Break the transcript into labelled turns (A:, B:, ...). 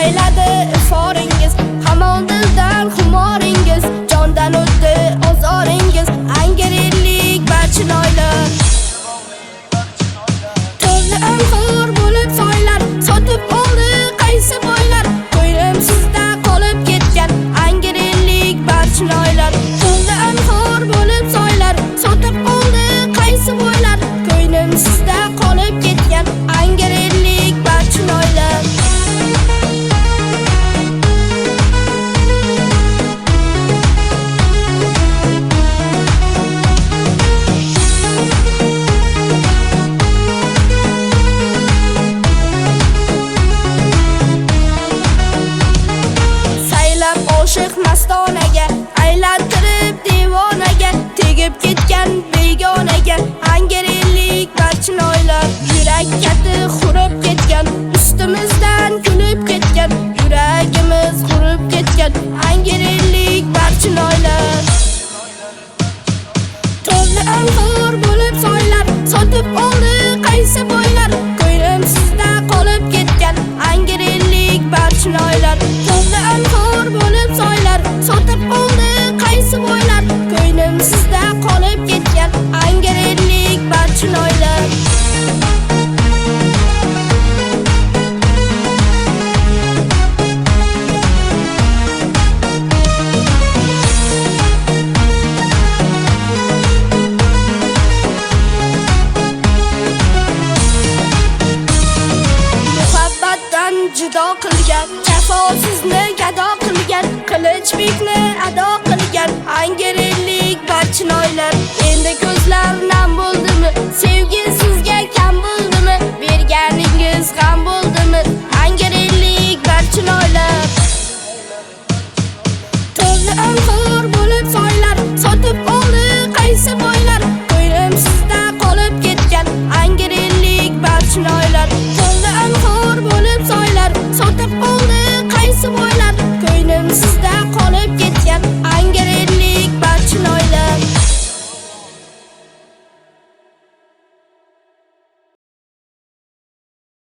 A: ayladi iforingiz, hamon dildan xumoringiz, jondan o'tdi ozoringiz, angarellik barcha noilar. To'ldi anhor bo'lib soylar, sotib oldi qaysi boylar, ko'nglim sizda qolib ketgan angarellik barcha noilar. To'ldi anhor bo'lib soylar, sotib oldi qaysi boylar, ko'nglim sizda qolib ketgan angarellik barcha noilar. Oshiq mastonaga, aylantirib devonaga, tegib ketgan begonaga, angarellik barcha noilar. Yurak kati xurib ketgan, ustimizdan kulib ketgan, yuragimiz xurib ketgan, angarellik barcha noilar. To'ldi anhor bo'lib soylar, sotib oldi qaysi boylar, ko'nglim sizda qolib ketgan angarellik barcha noilar. To'ldi anhor bo'lib soylar, sotib oldi qaysi boylar, ko'nglim sizda qolib ketgan angarellik barcha noilar. Muhabbatdan judo qilgan, jafosizni gado qilgan, qilichbekni ado qilgan angarellik barcha noilar. Endi ko'zlar nam bo'ldimi, sevgi sizga kam bo'ldimi, berganingiz g'am bo'ldimi, angarellik barcha noilar. To'ldi anhor bo'lib soylar, sotib oldi qaysi boylar, ko'nglim sizda qolib ketgan angarellik barcha noilar.